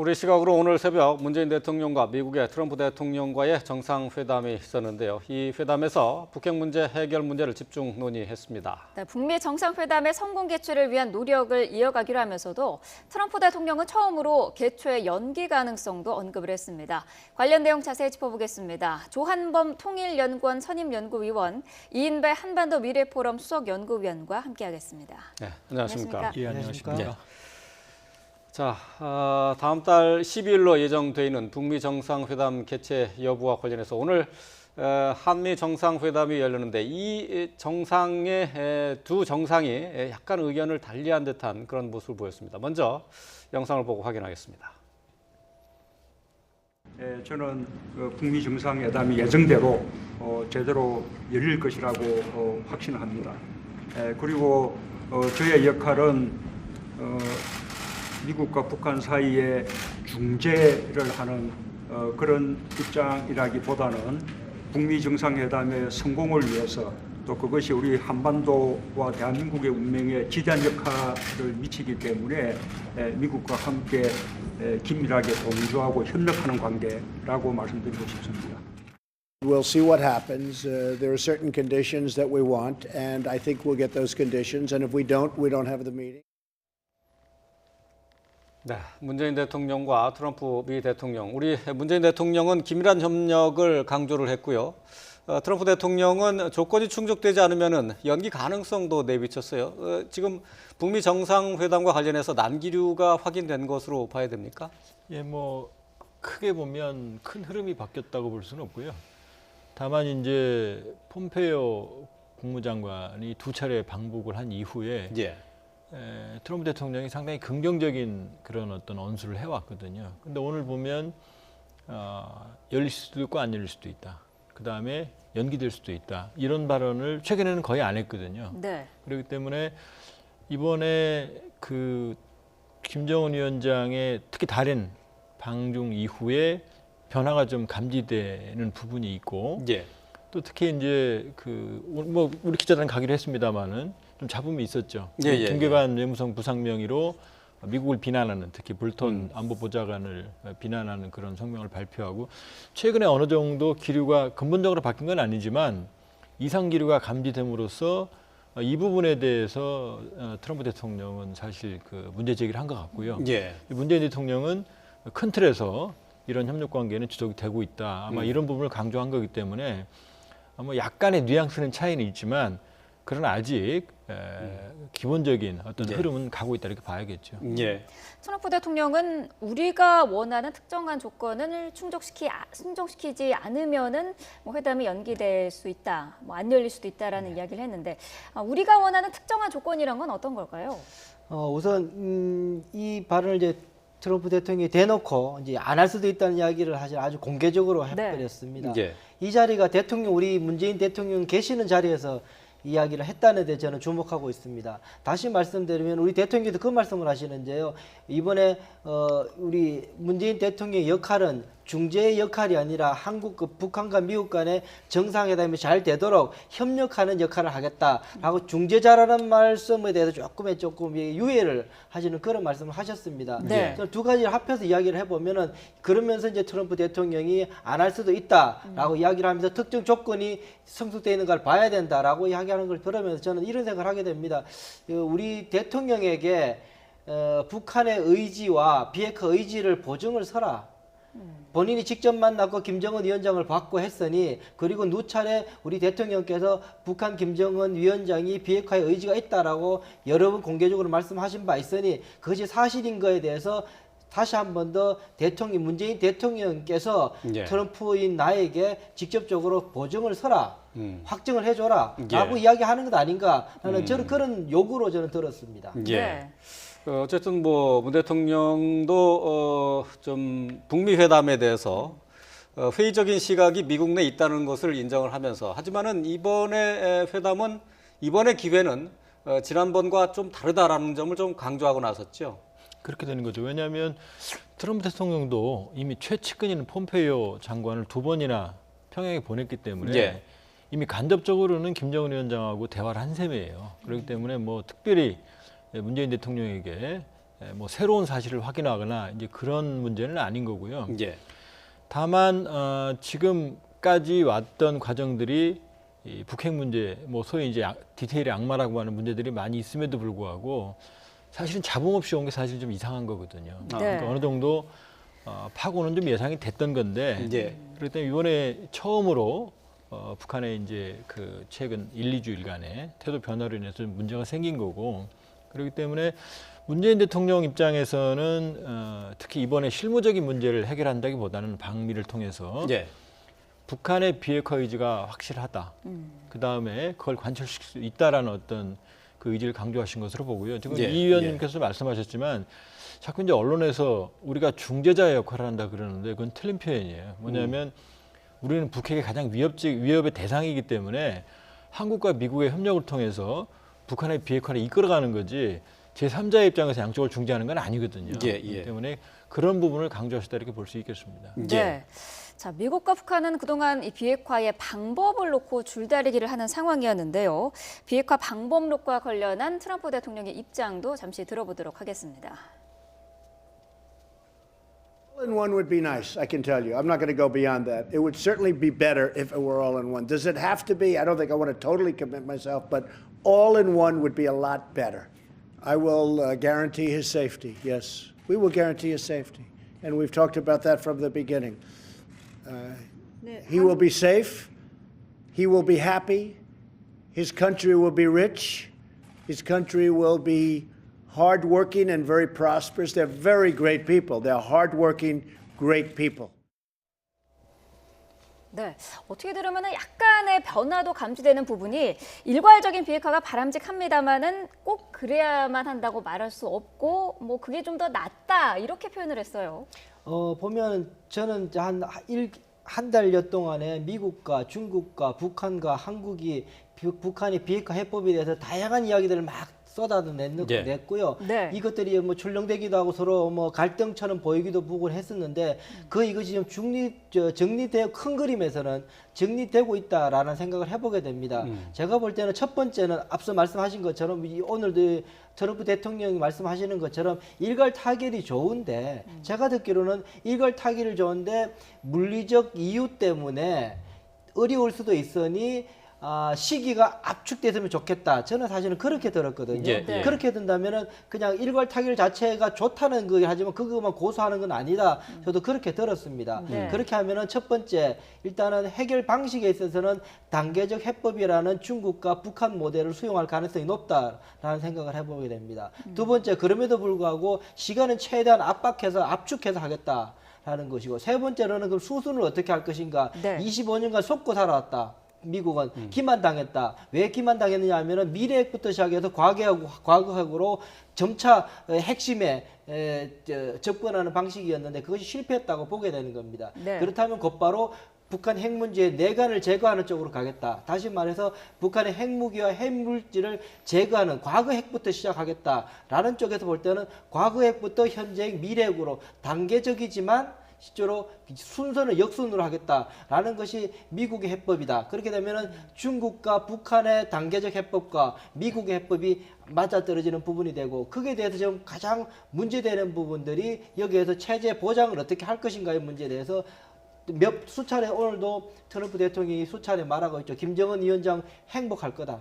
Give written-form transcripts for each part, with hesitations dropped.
우리 시각으로 오늘 새벽 문재인 대통령과 미국의 트럼프 대통령과의 정상회담이 있었는데요. 이 회담에서 북핵 문제 해결 문제를 집중 논의했습니다. 네, 북미 정상회담의 성공 개최를 위한 노력을 이어가기로 하면서도 트럼프 대통령은 처음으로 개최 연기 가능성도 언급을 했습니다. 관련 내용 자세히 짚어보겠습니다. 조한범 통일연구원 선임연구위원, 이인배 한반도 미래포럼 수석연구위원과 함께하겠습니다. 네, 안녕하십니까? 예, 안녕하십니까? 자, 다음 달 12일로 예정돼 있는 북미 정상회담 개최 여부와 관련해서 오늘 한미 정상회담이 열렸는데 이 정상의 두 정상이 약간 의견을 달리한 듯한 그런 모습을 보였습니다. 먼저 영상을 보고 확인하겠습니다. 저는 북미 정상회담이 예정대로 제대로 열릴 것이라고 확신합니다. 그리고 저의 역할은 미국과 북한 사이에 중재를 하는 그런 입장이라기보다는 북미 정상회담의 성공을 위해서 또 그것이 우리 한반도와 대한민국의 운명에 지대한 역할을 미치기 때문에 미국과 함께 긴밀하게 동조하고 협력하는 관계라고 말씀드리고 싶습니다. We'll see what happens. There are certain conditions that we want, and I think we'll get those conditions. And if we don't have the meeting. 네, 문재인 대통령과 트럼프 미 대통령, 우리 문재인 대통령은 긴밀한 협력을 강조를 했고요. 트럼프 대통령은 조건이 충족되지 않으면 연기 가능성도 내비쳤어요. 지금 북미 정상회담과 관련해서 난기류가 확인된 것으로 봐야 됩니까? 예, 뭐 크게 보면 큰 흐름이 바뀌었다고 볼 수는 없고요. 다만 이제 폼페이오 국무장관이 두 차례 방북을 한 이후에 트럼프 대통령이 상당히 긍정적인 그런 어떤 언수를 해왔거든요. 근데 오늘 보면 열릴 수도 있고 안 열릴 수도 있다. 그 다음에 연기될 수도 있다. 이런 발언을 최근에는 거의 안 했거든요. 네. 그렇기 때문에 이번에 그 김정은 위원장의 특히 다른 방중 이후에 변화가 좀 감지되는 부분이 있고 또 특히 이제 그 뭐 우리 기자단 가기로 했습니다마는 좀 잡음이 있었죠. 김계관 외무성 부상명의로 미국을 비난하는 특히 볼턴 안보보좌관을 비난하는 그런 성명을 발표하고 최근에 어느 정도 기류가 근본적으로 바뀐 건 아니지만 이상 기류가 감지됨으로써 이 부분에 대해서 트럼프 대통령은 사실 그 문제 제기를 한 것 같고요. 문재인 대통령은 큰 틀에서 이런 협력 관계는 지속이 되고 있다. 아마 이런 부분을 강조한 거기 때문에 뭐 약간의 뉘앙스는 차이는 있지만 그러나 아직 기본적인 어떤 흐름은 가고 있다 이렇게 봐야겠죠. 트럼프 대통령은 우리가 원하는 특정한 조건을 충족시키지 않으면은 뭐 회담이 연기될 수 있다, 뭐 안 열릴 수도 있다라는 이야기를 했는데 우리가 원하는 특정한 조건이란 건 어떤 걸까요? 우선 이 발언을 이제 트럼프 대통령이 대놓고 이제 안 할 수도 있다는 이야기를 사실 아주 공개적으로 해버렸습니다. 이 자리가 우리 문재인 대통령 계시는 자리에서 이야기를 했다는 데 저는 주목하고 있습니다. 다시 말씀드리면 우리 대통령께서 그 말씀을 하시는데요. 이번에 우리 문재인 대통령의 역할은 중재의 역할이 아니라 북한과 미국 간의 정상회담이 잘 되도록 협력하는 역할을 하겠다라고 중재자라는 말씀에 대해서 조금 유예를 하시는 그런 말씀을 하셨습니다. 두 가지를 합해서 이야기를 해보면은 그러면서 이제 트럼프 대통령이 안 할 수도 있다라고 이야기를 하면서 특정 조건이 성숙되어 있는 걸 봐야 된다라고 이야기하는 걸 들으면서 저는 이런 생각을 하게 됩니다. 우리 대통령에게 북한의 의지와 비핵화 의지를 보증을 서라. 본인이 직접 만났고 김정은 위원장을 받고 했으니 그리고 누차례 우리 대통령께서 북한 김정은 위원장이 비핵화의 의지가 있다라고 여러 번 공개적으로 말씀하신 바 있으니 그것이 사실인 거에 대해서 다시 한 번 더 문재인 대통령께서 트럼프인 나에게 직접적으로 보증을 서라. 확증을 해줘라. 라고 이야기하는 것 아닌가. 저는 그런 요구로 저는 들었습니다. 어쨌든 뭐 문 대통령도 좀 북미 회담에 대해서 회의적인 시각이 미국 내에 있다는 것을 인정을 하면서 하지만은 이번에 회담은 이번의 기회는 지난번과 좀 다르다라는 점을 좀 강조하고 나섰죠. 그렇게 되는 거죠. 왜냐하면 트럼프 대통령도 이미 최측근인 폼페이오 장관을 2번이나 평양에 보냈기 때문에 이미 간접적으로는 김정은 위원장하고 대화를 한 셈이에요. 그렇기 때문에 뭐 특별히 문재인 대통령에게 뭐 새로운 사실을 확인하거나 이제 그런 문제는 아닌 거고요. 예. 다만 지금까지 왔던 과정들이 이 북핵 문제, 뭐 소위 이제 디테일의 악마라고 하는 문제들이 많이 있음에도 불구하고 사실은 잡음 없이 온 게 사실 좀 이상한 거거든요. 네. 그러니까 어느 정도 파고는 좀 예상이 됐던 건데, 예. 그렇기 때문에 이번에 처음으로 북한의 이제 그 최근 1, 2주일간의 태도 변화로 인해서 좀 문제가 생긴 거고, 그렇기 때문에 문재인 대통령 입장에서는 특히 이번에 실무적인 문제를 해결한다기보다는 방미를 통해서 예. 북한의 비핵화 의지가 확실하다. 그 다음에 그걸 관철시킬 수 있다라는 어떤 그 의지를 강조하신 것으로 보고요. 지금 예, 이 의원님께서 말씀하셨지만 자꾸 이제 언론에서 우리가 중재자의 역할을 한다 그러는데 그건 틀린 표현이에요. 뭐냐면 우리는 북핵의 가장 위협의 대상이기 때문에 한국과 미국의 협력을 통해서 북한의 비핵화를 이끌어가는 거지 제3자의 입장에서 양쪽을 중재하는 건 아니거든요. 그렇기 때문에 그런 부분을 강조하셨다 이렇게 볼 수 있겠습니다. 네. 자, 미국과 북한은 그동안 이 비핵화의 방법을 놓고 줄다리기를 하는 상황이었는데요. 비핵화 방법론과 관련한 트럼프 대통령의 입장도 잠시 들어보도록 하겠습니다. All in one would be nice, I can tell you. I'm not going to go beyond that. It would certainly be better if it were all in one. Does it have to be? I don't think I want to totally commit myself, but all in one would be a lot better. I will guarantee his safety, yes. We will guarantee his safety. And we've talked about that from the beginning. He will be safe. He will be happy. His country will be rich. His country will be hardworking and very prosperous. They're very great people. They're hardworking, great people. 네, 어떻게 들으면 약간의 변화도 감지되는 부분이 일괄적인 비핵화가 바람직합니다만은 꼭 그래야만 한다고 말할 수 없고 뭐 그게 좀 더 낫다 이렇게 표현을 했어요. 보면 저는 한 달여 동안에 미국과 중국과 북한과 한국이 북한의 비핵화 해법에 대해서 다양한 이야기들을 막 쏟아냈고요. 네. 이것들이 뭐 출렁대기도 하고 서로 뭐 갈등처럼 보이기도 보고 했었는데 이것이 좀 정리되어 큰 그림에서는 정리되고 있다라는 생각을 해보게 됩니다. 제가 볼 때는 첫 번째는 앞서 말씀하신 것처럼 오늘도 트럼프 대통령이 말씀하시는 것처럼 일괄 타결이 좋은데 제가 듣기로는 일괄 타결이 좋은데 물리적 이유 때문에 어려울 수도 있으니 시기가 압축됐으면 좋겠다. 저는 사실은 그렇게 들었거든요. 네. 그렇게 된다면은 그냥 일괄 타결 자체가 좋다는 거긴 하지만 그것만 고수하는 건 아니다. 저도 그렇게 들었습니다. 네. 그렇게 하면은 첫 번째 일단은 해결 방식에 있어서는 단계적 해법이라는 중국과 북한 모델을 수용할 가능성이 높다라는 생각을 해보게 됩니다. 두 번째 그럼에도 불구하고 시간은 최대한 압축해서 하겠다. 라는 것이고 세 번째로는 그럼 수순을 어떻게 할 것인가. 네. 25년간 속고 살아왔다. 미국은 기만당했다. 왜 기만당했느냐 하면은 미래핵부터 시작해서 과거핵으로 점차 핵심에 접근하는 방식이었는데 그것이 실패했다고 보게 되는 겁니다. 네. 그렇다면 곧바로 북한 핵 문제의 내관을 제거하는 쪽으로 가겠다. 다시 말해서 북한의 핵무기와 핵물질을 제거하는 과거 핵부터 시작하겠다라는 쪽에서 볼 때는 과거 핵부터 현재 핵, 미래 핵으로 단계적이지만 실제로 순서는 역순으로 하겠다라는 것이 미국의 해법이다. 그렇게 되면은 중국과 북한의 단계적 해법과 미국의 해법이 맞아떨어지는 부분이 되고 그게 대해서 지금 가장 문제되는 부분들이 여기에서 체제 보장을 어떻게 할 것인가의 문제에 대해서 수차례 오늘도 트럼프 대통령이 수차례 말하고 있죠. 김정은 위원장 행복할 거다.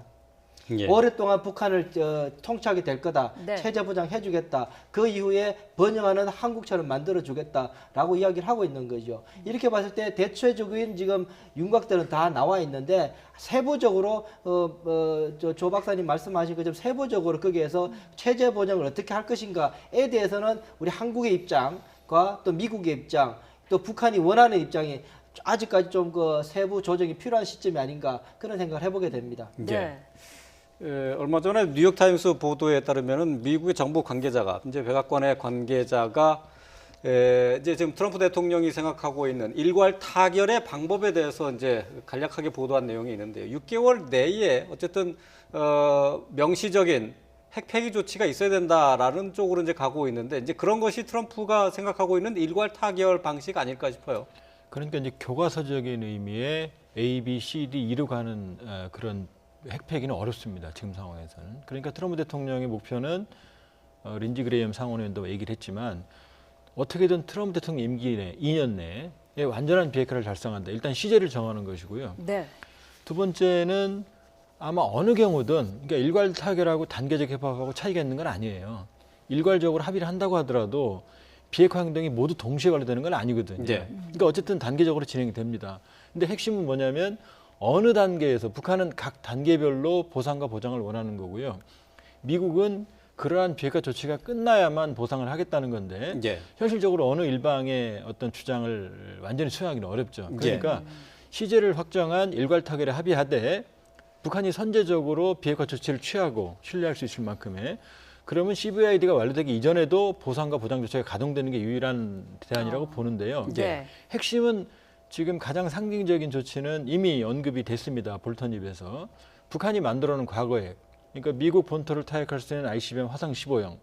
예. 오랫동안 북한을 통치하게 될 거다. 네. 체제 보장해주겠다. 그 이후에 번영하는 한국처럼 만들어주겠다라고 이야기를 하고 있는 거죠. 이렇게 봤을 때 대체적인 지금 윤곽들은 다 나와 있는데 세부적으로 조 박사님 말씀하신 것처럼 세부적으로 거기에서 체제 보장을 어떻게 할 것인가에 대해서는 우리 한국의 입장과 또 미국의 입장 또 북한이 원하는 입장이 아직까지 좀 그 세부 조정이 필요한 시점이 아닌가 그런 생각을 해보게 됩니다. 네. 얼마 전에 뉴욕타임스 보도에 따르면은 미국의 정부 관계자가 이제 백악관의 관계자가 이제 지금 트럼프 대통령이 생각하고 있는 일괄 타결의 방법에 대해서 이제 간략하게 보도한 내용이 있는데요. 6개월 내에 어쨌든 명시적인 핵 폐기 조치가 있어야 된다라는 쪽으로 이제 가고 있는데 이제 그런 것이 트럼프가 생각하고 있는 일괄 타결 방식 아닐까 싶어요. 그러니까 이제 교과서적인 의미의 A, B, C, D 이로 가는 그런 핵 폐기는 어렵습니다. 지금 상황에서는. 그러니까 트럼프 대통령의 목표는 린지 그레이엄 상원의원도 얘기를 했지만 어떻게든 트럼프 대통령 임기 내 2년 내에 완전한 비핵화를 달성한다. 일단 시제를 정하는 것이고요. 네. 두 번째는 아마 어느 경우든 그러니까 일괄 타결하고 단계적 협업하고 차이가 있는 건 아니에요. 일괄적으로 합의를 한다고 하더라도 비핵화 행동이 모두 동시에 완료되는 건 아니거든요. 네. 그러니까 어쨌든 단계적으로 진행이 됩니다. 근데 핵심은 뭐냐면 어느 단계에서 북한은 각 단계별로 보상과 보장을 원하는 거고요. 미국은 그러한 비핵화 조치가 끝나야만 보상을 하겠다는 건데 예. 현실적으로 어느 일방의 어떤 주장을 완전히 수용하기는 어렵죠. 그러니까 시제를 확정한 일괄 타결에 합의하되 북한이 선제적으로 비핵화 조치를 취하고 신뢰할 수 있을 만큼의 그러면 CVID가 완료되기 이전에도 보상과 보장 조치가 가동되는 게 유일한 대안이라고 보는데요. 네. 핵심은 지금 가장 상징적인 조치는 이미 언급이 됐습니다. 볼턴 입에서. 북한이 만들어놓은 과거에 그러니까 미국 본토를 타격할 수 있는 ICBM 화성 15형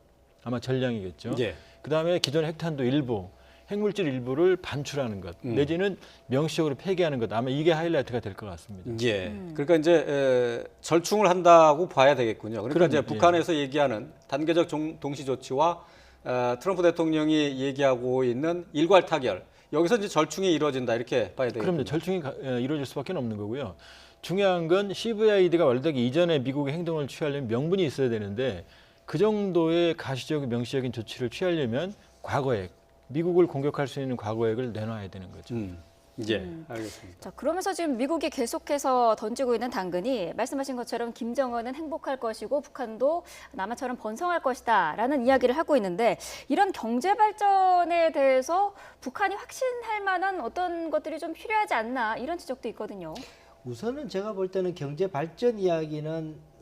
아마 전량이겠죠. 예. 그다음에 기존의 핵탄두 일부, 핵물질 일부를 반출하는 것 내지는 명시적으로 폐기하는 것 아마 이게 하이라이트가 될 것 같습니다. 예. 그러니까 이제 절충을 한다고 봐야 되겠군요. 그러니까 이제 그럼요. 북한에서 얘기하는 단계적 동시 조치와 트럼프 대통령이 얘기하고 있는 일괄 타결 여기서 이제 절충이 이루어진다 이렇게 봐야 되겠군요. 그럼요. 절충이 이루어질 수밖에 없는 거고요. 중요한 건 CVID가 완료되기 이전에 미국의 행동을 취하려면 명분이 있어야 되는데 그 정도의 가시적인 명시적인 조치를 취하려면 과거액, 미국을 공격할 수 있는 과거액을 내놔야 되는 거죠. 예, 알겠습니다. 자, 그러면서 지금 미국이 계속해서 던지고 있는 당근이 말씀하신 것처럼 김정은은 행복할 것이고 북한도 남한처럼 번성할 것이다라는 이야기를 하고 있는데 이런 경제 발전에 대해서 북한이 확신할 만한 어떤 것들이 좀 필요하지 않나 이런 지적도 있거든요. 우선은 제가 볼 때는 경제 발전 이야기는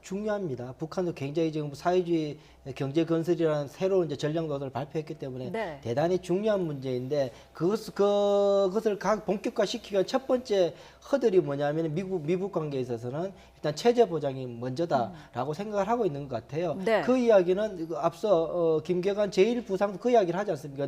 중요합니다. 북한도 굉장히 지금 사회주의 경제 건설이라는 새로운 이제 전략 노선을 발표했기 때문에 네. 대단히 중요한 문제인데 그것을 본격화시키기 위한 첫 번째 허들이 뭐냐면 미국 관계에 있어서는 일단 체제 보장이 먼저다라고 생각을 하고 있는 것 같아요. 네. 그 이야기는 앞서 김계관 제1부상도 그 이야기를 하지 않습니까?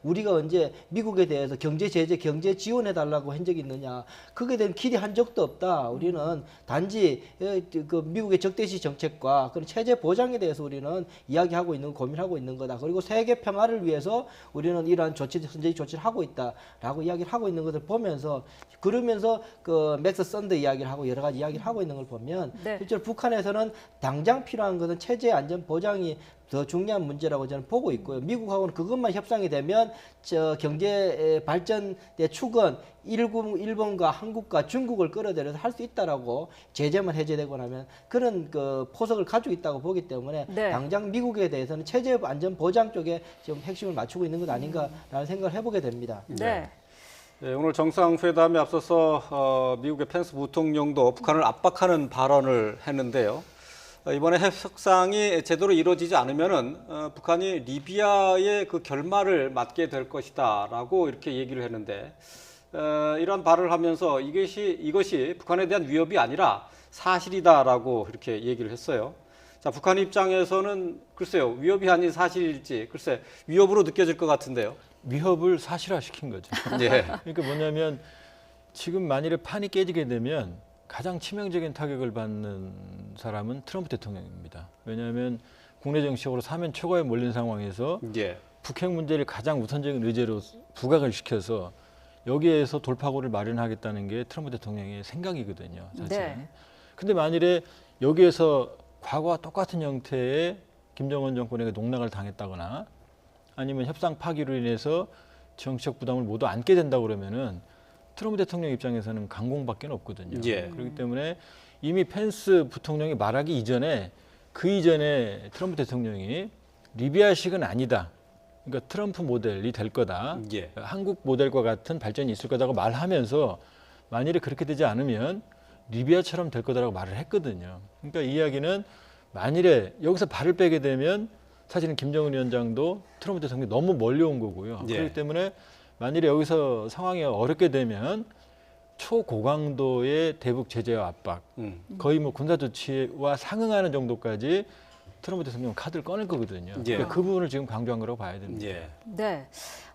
우리가 언제 미국에 대해서 경제 제재, 경제 지원해 달라고 한 적이 있느냐? 그게 대한 길이 한 적도 없다. 우리는 단지 그 미국의 적대시 정책과 그런 체제 보장에 대해서 우리는 이야기하고 있는 고민하고 있는 거다. 그리고 세계 평화를 위해서 우리는 이러한 선제적 조치를 하고 있다라고 이야기를 하고 있는 것을 보면서 그러면서 그 맥스 썬더 이야기를 하고 여러 가지 이야기를 하고 있는 걸 보면 네. 실제로 북한에서는 당장 필요한 것은 체제 안전 보장이 더 중요한 문제라고 저는 보고 있고요. 미국하고는 그것만 협상이 되면 경제 발전의 축은 일본과 한국과 중국을 끌어들여서 할 수 있다라고 제재만 해제되고 나면 그런 그 포석을 가지고 있다고 보기 때문에 네. 당장 미국에 대해서는 체제 안전 보장 쪽에 지금 핵심을 맞추고 있는 것 아닌가라는 생각을 해보게 됩니다. 네. 네, 오늘 정상회담에 앞서서 미국의 펜스 부통령도 북한을 압박하는 발언을 했는데요. 이번에 협상이 제대로 이루어지지 않으면은 북한이 리비아의 그 결말을 맞게 될 것이다라고 이렇게 얘기를 했는데 이러한 발언을 하면서 이것이 북한에 대한 위협이 아니라 사실이다라고 이렇게 얘기를 했어요. 자, 북한 입장에서는 글쎄요, 위협이 아닌 사실일지 글쎄 위협으로 느껴질 것 같은데요. 위협을 사실화시킨 거죠. 예. 그러니까 뭐냐면 지금 만일에 판이 깨지게 되면 가장 치명적인 타격을 받는 사람은 트럼프 대통령입니다. 왜냐하면 국내 정치적으로 사면 초과에 몰린 상황에서 예. 북핵 문제를 가장 우선적인 의제로 부각을 시켜서 여기에서 돌파구를 마련하겠다는 게 트럼프 대통령의 생각이거든요. 사실. 네. 근데 만일에 여기에서 과거와 똑같은 형태의 김정은 정권에게 농락을 당했다거나 아니면 협상 파기로 인해서 정치적 부담을 모두 안게 된다 그러면은 트럼프 대통령 입장에서는 강공밖에 없거든요. 예. 그렇기 때문에 이미 펜스 부통령이 말하기 이전에 그 이전에 트럼프 대통령이 리비아식은 아니다. 그러니까 트럼프 모델이 될 거다. 예. 한국 모델과 같은 발전이 있을 거다고 말하면서 만일에 그렇게 되지 않으면 리비아처럼 될 거다라고 말을 했거든요. 그러니까 이 이야기는 만일에 여기서 발을 빼게 되면 사실은 김정은 위원장도 트럼프 대통령이 너무 멀리 온 거고요. 예. 그렇기 때문에 만일에 여기서 상황이 어렵게 되면 초고강도의 대북 제재와 압박, 거의 뭐 군사 조치와 상응하는 정도까지 트럼프 대통령 카드를 꺼낼 거거든요. 예. 그러니까 그 부분을 지금 강조한 거라고 봐야 됩니다. 예. 네.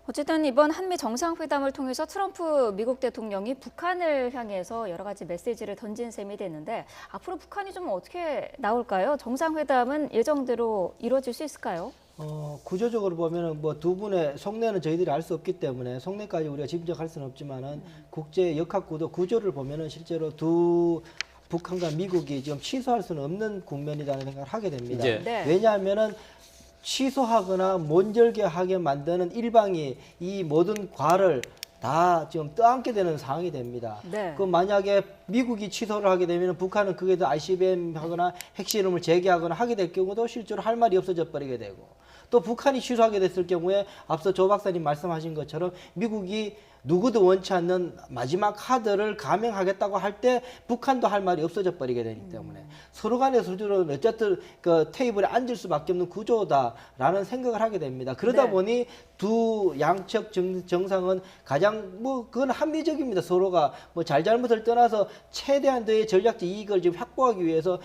어쨌든 이번 한미 정상회담을 통해서 트럼프 미국 대통령이 북한을 향해서 여러 가지 메시지를 던진 셈이 됐는데 앞으로 북한이 좀 어떻게 나올까요? 정상회담은 예정대로 이루어질 수 있을까요? 구조적으로 보면은 뭐 두 분의 속내는 저희들이 알 수 없기 때문에 속내까지 우리가 짐작할 수는 없지만은 국제 역학 구조를 보면은 실제로 북한과 미국이 지금 취소할 수는 없는 국면이라는 생각을 하게 됩니다. 예. 네. 왜냐하면은 취소하거나 못절개하게 만드는 일방이 이 모든 과를 다 지금 떠안게 되는 상황이 됩니다. 네. 그 만약에 미국이 취소를 하게 되면 북한은 그게 더 ICBM 하거나 핵실험을 재개하거나 하게 될 경우도 실제로 할 말이 없어져 버리게 되고 또 북한이 취소하게 됐을 경우에 앞서 조 박사님 말씀하신 것처럼 미국이 누구도 원치 않는 마지막 카드를 감행하겠다고 할 때 북한도 할 말이 없어져 버리게 되기 때문에 서로 간의 수준은 어쨌든 그 테이블에 앉을 수밖에 없는 구조다라는 생각을 하게 됩니다. 그러다 네. 보니 두 양측 정상은 가장 뭐 그건 합리적입니다. 서로가 뭐 잘잘못을 떠나서 최대한도의 전략적 이익을 지금 확보하기 위해서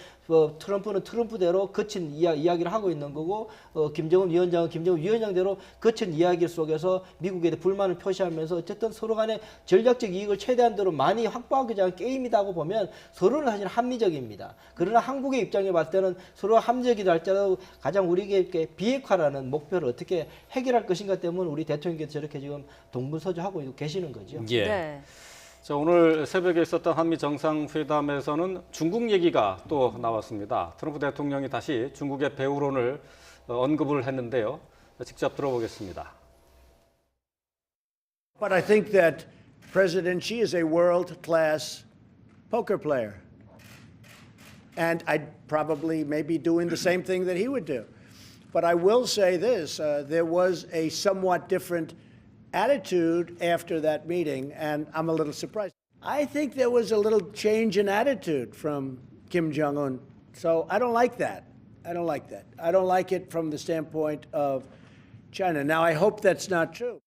트럼프는 트럼프대로 거친 이야기를 하고 있는 거고 김정은 위원장은 김정은 위원장대로 거친 이야기 속에서 미국에 대해 불만을 표시하면서 어쨌든 서로 간의 전략적 이익을 최대한도로 많이 확보하기 위한 게임이라고 보면 서로는 사실 합리적입니다. 그러나 한국의 입장에 봤을 때는 서로 합리적이다 할지라도 가장 우리에게 비핵화라는 목표를 어떻게 해결할 것인가 때문에 우리 대통령께서 저렇게 지금 동분서주하고 계시는 거죠. 예. 네. 자, 오늘 새벽에 있었던 한미 정상회담에서는 중국 얘기가 또 나왔습니다. 트럼프 대통령이 다시 중국의 배후론을 언급을 했는데요. 직접 들어보겠습니다. But I think that President Xi is a world-class poker player. And I'd probably maybe doing the same thing that he would do. But I will say this, there was a somewhat different attitude after that meeting, and I'm a little surprised. I think there was a little change in attitude from Kim Jong-un. So I don't like that. I don't like that. I don't like it from the standpoint of China. Now, I hope that's not true.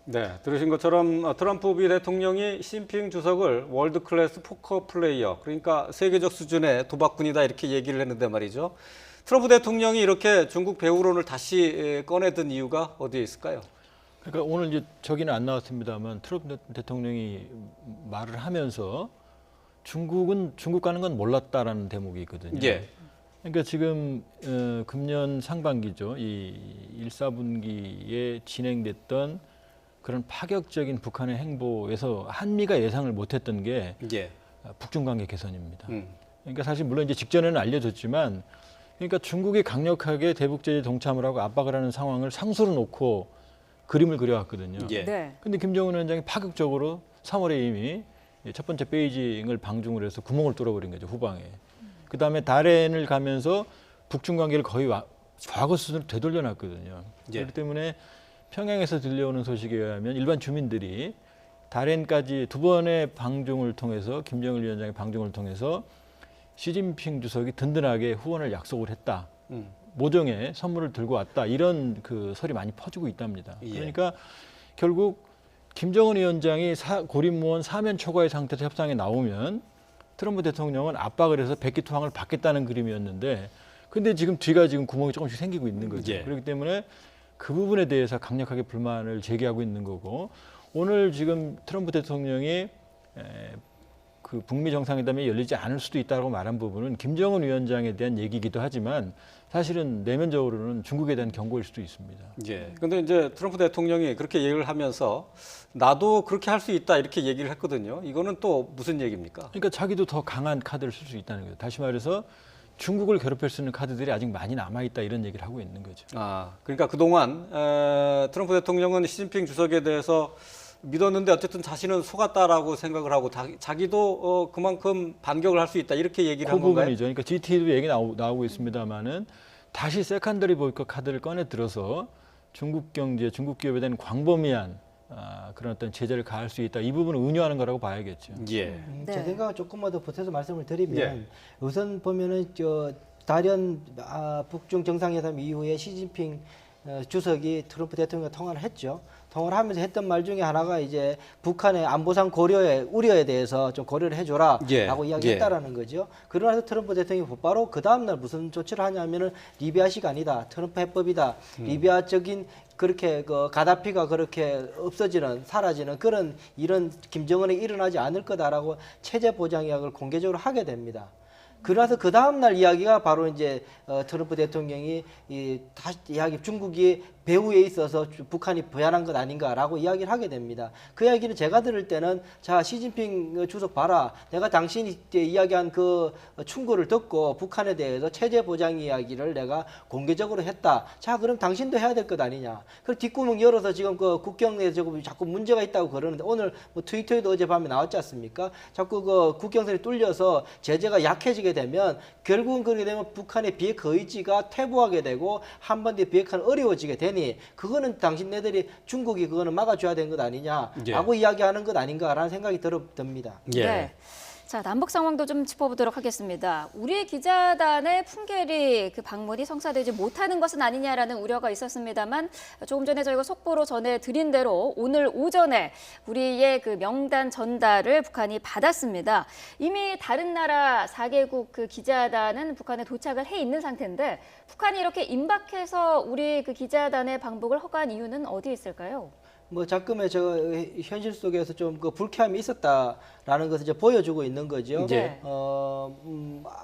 네, 들으신 것처럼 트럼프 미 대통령이 시진핑 주석을 월드 클래스 포커 플레이어, 그러니까 세계적 수준의 도박꾼이다 이렇게 얘기를 했는데 말이죠. 트럼프 대통령이 이렇게 중국 배후론을 다시 꺼내든 이유가 어디에 있을까요? 그러니까 오늘 이제 저기는 안 나왔습니다만 트럼프 대통령이 말을 하면서 중국은 중국 가는 건 몰랐다라는 대목이 있거든요. 예. 그러니까 지금 금년 상반기죠. 이 1사분기에 진행됐던 그런 파격적인 북한의 행보에서 한미가 예상을 못했던 게 예. 북중 관계 개선입니다. 그러니까 사실 물론 이제 직전에는 알려졌지만, 그러니까 중국이 강력하게 대북 제재 동참을 하고 압박을 하는 상황을 상수로 놓고 그림을 그려왔거든요. 예. 네. 근데 김정은 위원장이 파격적으로 3월에 이미 첫 번째 베이징을 방중을 해서 구멍을 뚫어버린 거죠, 후방에. 그 다음에 다롄을 가면서 북중 관계를 거의 과거 수준으로 되돌려놨거든요. 예. 그렇기 때문에 평양에서 들려오는 소식에 의하면 일반 주민들이 다롄까지 두 번의 방중을 통해서 김정일 위원장의 방중을 통해서 시진핑 주석이 든든하게 후원을 약속을 했다. 모종의 선물을 들고 왔다. 이런 그 설이 많이 퍼지고 있답니다. 예. 그러니까 결국 김정은 위원장이 고립무원 사면 초과의 상태에서 협상에 나오면 트럼프 대통령은 압박을 해서 백기투항을 받겠다는 그림이었는데, 근데 지금 뒤가 지금 구멍이 조금씩 생기고 있는 거죠. 예. 그렇기 때문에 그 부분에 대해서 강력하게 불만을 제기하고 있는 거고, 오늘 지금 트럼프 대통령이 그 북미 정상회담이 열리지 않을 수도 있다고 말한 부분은 김정은 위원장에 대한 얘기이기도 하지만 사실은 내면적으로는 중국에 대한 경고일 수도 있습니다. 예. 근데 이제 트럼프 대통령이 그렇게 얘기를 하면서 나도 그렇게 할 수 있다 이렇게 얘기를 했거든요. 이거는 또 무슨 얘기입니까? 그러니까 자기도 더 강한 카드를 쓸 수 있다는 거예요. 다시 말해서 중국을 괴롭힐 수 있는 카드들이 아직 많이 남아있다 이런 얘기를 하고 있는 거죠. 그러니까 그동안 트럼프 대통령은 시진핑 주석에 대해서 믿었는데 어쨌든 자신은 속았다라고 생각을 하고 자기도 그만큼 반격을 할 수 있다 이렇게 얘기를 한 건가요? 부분이죠. 그러니까 GT도 얘기 나오고 있습니다만은 다시 세컨더리 보이콧 카드를 꺼내 들어서 중국 경제, 중국 기업에 대한 광범위한 그런 어떤 제재를 가할 수 있다. 이 부분을 은유하는 거라고 봐야겠죠. 예. 네. 제 생각은 조금만 더 보태서 말씀을 드리면 예. 우선 보면은 다롄 북중 정상회담 이후에 시진핑 주석이 트럼프 대통령과 통화를 했죠. 통화를 하면서 했던 말 중에 하나가 이제 북한의 안보상 우려에 대해서 좀 고려를 해줘라 라고 이야기했다라는 거죠. 그러고 나서 트럼프 대통령이 곧바로 그 다음날 무슨 조치를 하냐면은 리비아식 아니다. 트럼프 해법이다. 리비아적인 그렇게 그 가다피가 그렇게 없어지는 사라지는 그런 이런 김정은이 일어나지 않을 거다라고 체제 보장 이야기를 공개적으로 하게 됩니다. 그래서 그 다음날 이야기가 바로 이제 트럼프 대통령이 다시 이야기 중국이 배후에 있어서 북한이 부연한 것 아닌가라고 이야기를 하게 됩니다. 그 이야기는 제가 들을 때는 자 시진핑 주석 봐라. 내가 당신이 이야기한 그 충고를 듣고 북한에 대해서 체제 보장 이야기를 내가 공개적으로 했다. 자 그럼 당신도 해야 될 것 아니냐. 그 뒷구멍 열어서 지금 그 국경에서 자꾸 문제가 있다고 그러는데 오늘 뭐 트위터에도 어젯밤에 나왔지 않습니까? 자꾸 그 국경선이 뚫려서 제재가 약해지게 되면 결국은 그렇게 되면 북한의 비핵 의지가 퇴보하게 되고 한반도의 비핵화는 어려워지게 되니 그거는 당신네들이 중국이 그거는 막아줘야 되는 것 아니냐라고 이야기하는 것 아닌가라는 생각이 듭니다. 네. 자, 남북 상황도 좀 짚어보도록 하겠습니다. 우리 기자단의 풍계리 그 방문이 성사되지 못하는 것은 아니냐라는 우려가 있었습니다만 조금 전에 저희가 속보로 전해드린 대로 오늘 오전에 우리의 그 명단 전달을 북한이 받았습니다. 이미 다른 나라 4개국 그 기자단은 북한에 도착을 해 있는 상태인데 북한이 이렇게 임박해서 우리 그 기자단의 방북을 허가한 이유는 어디에 있을까요? 뭐 자금의 현실 속에서 좀 그 불쾌함이 있었다라는 것을 이제 보여주고 있는 거죠. 네.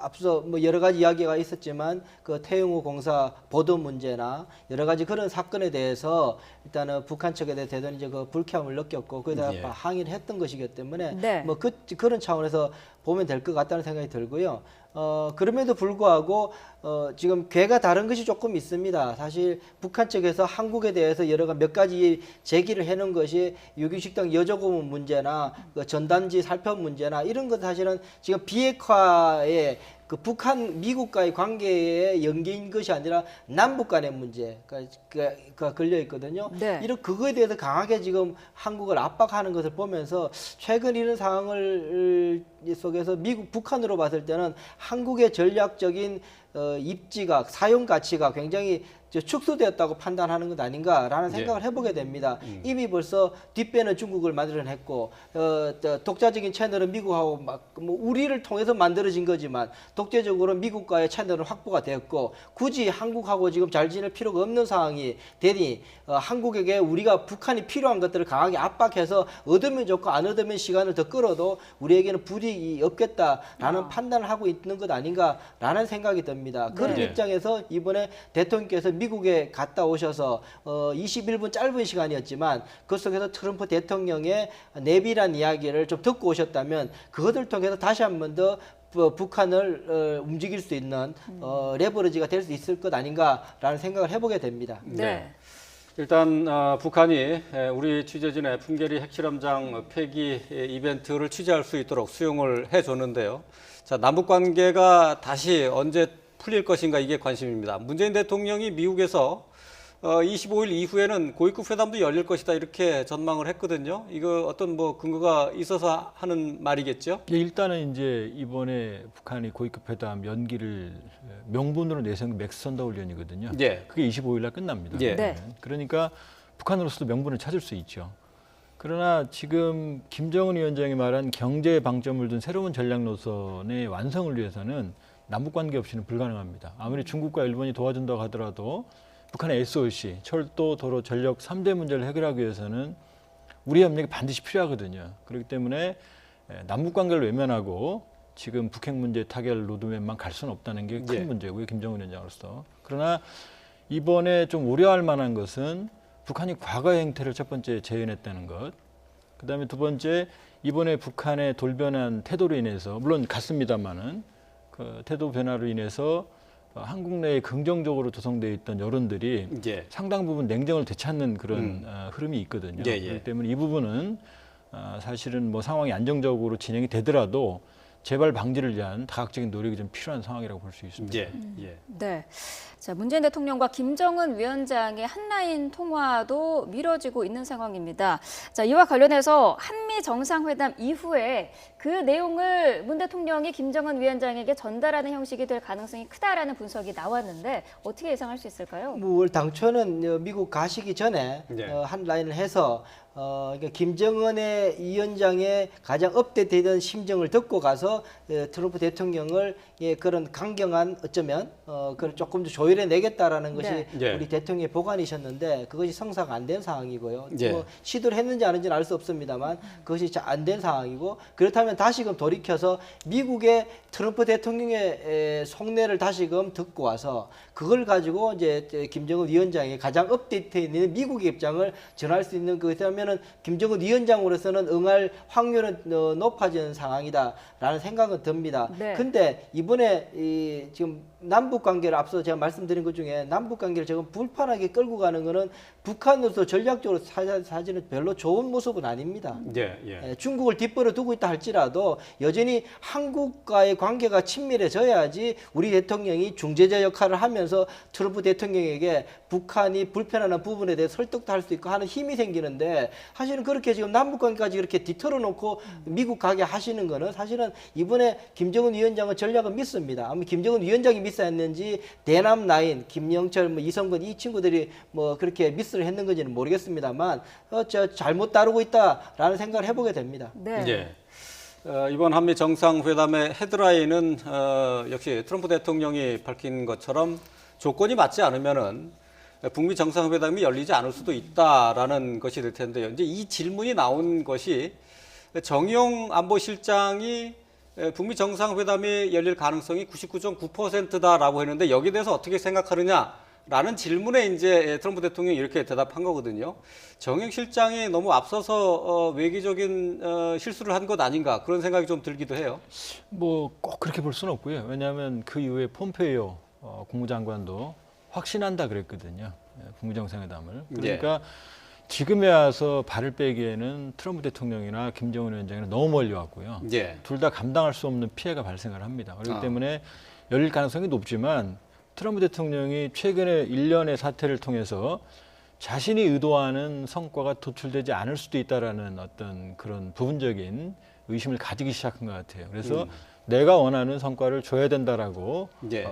앞서 뭐 여러 가지 이야기가 있었지만 그 태영호 공사 보도 문제나 여러 가지 그런 사건에 대해서 일단은 북한 측에 대해서는 이제 그 불쾌함을 느꼈고 거기다가 항의를 했던 것이기 때문에 뭐 그런 차원에서 보면 될 것 같다는 생각이 들고요. 그럼에도 불구하고 지금 궤가 다른 것이 조금 있습니다. 사실 북한 측에서 한국에 대해서 몇 가지 제기를 해놓은 것이 유기식당 여조고문 문제나 그 전단지 살펴 문제나 이런 것 사실은 지금 비핵화의 그 북한 미국과의 관계에 연계인 것이 아니라 남북 간의 문제가 걸려 있거든요. 이런 그거에 대해서 강하게 지금 한국을 압박하는 것을 보면서 최근 이런 상황을 속에서 북한으로 봤을 때는 한국의 전략적인 입지가 사용 가치가 굉장히 축소되었다고 판단하는 것 아닌가라는 생각을 해보게 됩니다. 이미 벌써 뒷배는 중국을 만들어냈고 독자적인 채널은 미국하고 뭐 우리를 통해서 만들어진 거지만 독재적으로 미국과의 채널은 확보가 되었고 굳이 한국하고 지금 잘 지낼 필요가 없는 상황이 되니 한국에게 우리가 북한이 필요한 것들을 강하게 압박해서 얻으면 좋고 안 얻으면 시간을 더 끌어도 우리에게는 불이익이 없겠다라는 판단을 하고 있는 것 아닌가라는 생각이 듭니다. 그런 입장에서 이번에 대통령께서 미국에 갔다 오셔서 21분 짧은 시간이었지만 그 속에서 트럼프 대통령의 내밀한 이야기를 좀 듣고 오셨다면 그것을 통해서 다시 한 번 더 북한을 움직일 수 있는 레버리지가 될 수 있을 것 아닌가라는 생각을 해보게 됩니다. 일단 북한이 우리 취재진의 풍계리 핵실험장 폐기 이벤트를 취재할 수 있도록 수용을 해줬는데요. 자, 남북 관계가 다시 언제 풀릴 것인가 이게 관심입니다. 문재인 대통령이 미국에서 25일 이후에는 고위급 회담도 열릴 것이다 이렇게 전망을 했거든요. 이거 어떤 뭐 근거가 있어서 하는 말이겠죠? 일단은 이제 이번에 북한이 고위급 회담 연기를 명분으로 내세운 게 맥스선더 훈련이거든요. 그게 25일 날 끝납니다. 그러니까 북한으로서도 명분을 찾을 수 있죠. 그러나 지금 김정은 위원장이 말한 경제에 방점을 둔 새로운 전략 노선의 완성을 위해서는 남북 관계 없이는 불가능합니다. 아무리 중국과 일본이 도와준다고 하더라도 북한의 SOC, 철도, 도로, 전력 3대 문제를 해결하기 위해서는 우리 협력이 반드시 필요하거든요. 그렇기 때문에 남북 관계를 외면하고 지금 북핵 문제 타결 로드맵만 갈 수는 없다는 게 큰 문제고요. 김정은 위원장으로서. 그러나 이번에 좀 우려할 만한 것은 북한이 과거의 행태를 첫 번째 재현했다는 것. 그다음에 두 번째 이번에 북한의 돌변한 태도로 인해서 물론 같습니다만은 그 태도 변화로 인해서 한국 내에 긍정적으로 조성되어 있던 여론들이 상당 부분 냉정을 되찾는 그런 흐름이 있거든요. 그렇기 때문에 이 부분은 사실은 뭐 상황이 안정적으로 진행이 되더라도 재발 방지를 위한 다각적인 노력이 좀 필요한 상황이라고 볼 수 있습니다. 예. 예. 네. 자, 문재인 대통령과 김정은 위원장의 한라인 통화도 미뤄지고 있는 상황입니다. 자, 이와 관련해서 한미 정상회담 이후에 그 내용을 문 대통령이 김정은 위원장에게 전달하는 형식이 될 가능성이 크다라는 분석이 나왔는데 어떻게 예상할 수 있을까요? 뭐 당초는 미국 가시기 전에 네. 한 라인을 해서 그러니까 김정은의 위원장의 가장 업데이트된 심정을 듣고 가서 트럼프 대통령을 그런 강경한 어쩌면 그걸 조금 더 조율해 내겠다라는 것이 네. 네. 우리 대통령의 보관이셨는데 그것이 성사가 안 된 상황이고요. 네. 뭐 시도를 했는지 안 했는지는 알 수 없습니다만 그것이 안 된 상황이고 그렇다면 다시금 돌이켜서 미국의 트럼프 대통령의 속내를 다시금 듣고 와서 그걸 가지고 이제 김정은 위원장의 가장 업데이트해 있는 미국의 입장을 전할 수 있는 그렇다면은 김정은 위원장으로서는 응할 확률은 높아지는 상황이다라는 생각은 듭니다. 네. 근데 이번에 지금 남북 관계를 앞서 제가 말씀드린 것 중에 남북 관계를 지금 불편하게 끌고 가는 거는 북한으로서 전략적으로 사실은 별로 좋은 모습은 아닙니다. 예. 예. 중국을 뒷벌어 두고 있다 할지라도 여전히 한국과의 관계가 친밀해져야지 우리 대통령이 중재자 역할을 하면서 트럼프 대통령에게 북한이 불편한 부분에 대해 설득도 할 수 있고 하는 힘이 생기는데 사실은 그렇게 지금 남북 관계까지 이렇게 뒤틀어 놓고 미국 가게 하시는 거는 사실은 이번에 김정은 위원장의 전략은 믿습니다. 아마 김정은 위원장이 믿었는지 대남 라인 김영철, 이성근 이 친구들이 그렇게 미스를 했는 건지는 모르겠습니다만 잘못 다루고 있다라는 생각을 해보게 됩니다. 네. 예. 이번 한미 정상회담의 헤드라인은 역시 트럼프 대통령이 밝힌 것처럼 조건이 맞지 않으면은 북미 정상회담이 열리지 않을 수도 있다라는 것이 될 텐데요. 이제 이 질문이 나온 것이 정의용 안보실장이 북미 정상회담이 열릴 가능성이 99.9%다라고 했는데 여기에 대해서 어떻게 생각하느냐라는 질문에 이제 트럼프 대통령이 이렇게 대답한 거거든요. 정의용 실장이 너무 앞서서 외교적인 실수를 한 것 아닌가 그런 생각이 좀 들기도 해요. 뭐 꼭 그렇게 볼 수는 없고요. 왜냐하면 그 이후에 폼페이오 국무장관도 확신한다 그랬거든요. 북미 정상회담을. 그러니까 지금에 와서 발을 빼기에는 트럼프 대통령이나 김정은 위원장은 너무 멀리 왔고요. 예. 둘 다 감당할 수 없는 피해가 발생을 합니다. 그렇기 때문에 열릴 가능성이 높지만 트럼프 대통령이 최근에 일련의 사태를 통해서 자신이 의도하는 성과가 도출되지 않을 수도 있다라는 어떤 그런 부분적인 의심을 가지기 시작한 것 같아요. 그래서 내가 원하는 성과를 줘야 된다라고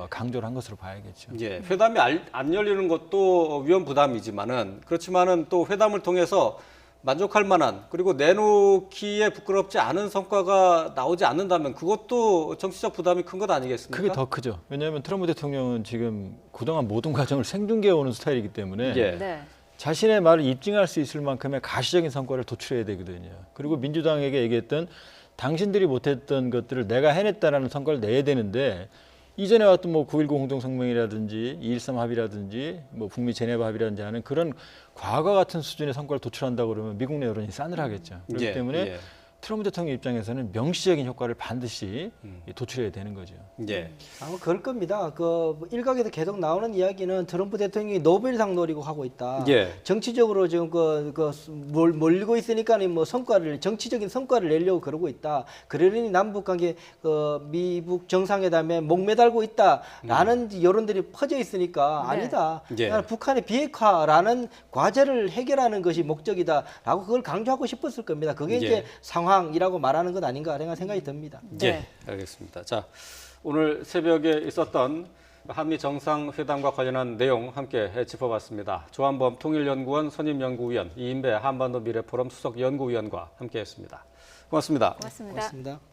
강조를 한 것으로 봐야겠죠. 예, 회담이 안 열리는 것도 위험 부담이지만은 그렇지만은 또 회담을 통해서 만족할 만한 그리고 내놓기에 부끄럽지 않은 성과가 나오지 않는다면 그것도 정치적 부담이 큰 것 아니겠습니까? 그게 더 크죠. 왜냐하면 트럼프 대통령은 지금 그동안 모든 과정을 생중계해 오는 스타일이기 때문에 네. 자신의 말을 입증할 수 있을 만큼의 가시적인 성과를 도출해야 되거든요. 그리고 민주당에게 얘기했던 당신들이 못했던 것들을 내가 해냈다라는 성과를 내야 되는데 이전에 왔던 9.19 공동성명이라든지 2.13 합의라든지 북미 제네바 합의라든지 하는 그런 과거 같은 수준의 성과를 도출한다고 그러면 미국 내 여론이 싸늘하겠죠. 그렇기 때문에 트럼프 대통령 입장에서는 명시적인 효과를 반드시 도출해야 되는 거죠. 예. 아마 그럴 겁니다. 일각에서 계속 나오는 이야기는 트럼프 대통령이 노벨상 노리고 하고 있다. 예. 정치적으로 지금 몰리고 있으니까 정치적인 성과를 내려고 그러고 있다. 그러니 남북관계 미국 정상회담에 목매달고 있다라는 여론들이 퍼져 있으니까 아니다. 나는 북한의 비핵화라는 과제를 해결하는 것이 목적이다라고 그걸 강조하고 싶었을 겁니다. 그게 이제 상황이라고 말하는 것 아닌가 하는 생각이 듭니다. 예, 알겠습니다. 자, 오늘 새벽에 있었던 한미 정상회담과 관련한 내용 함께 짚어봤습니다. 조한범 통일연구원 선임연구위원, 이인배 한반도 미래포럼 수석연구위원과 함께했습니다. 고맙습니다. 고맙습니다. 고맙습니다.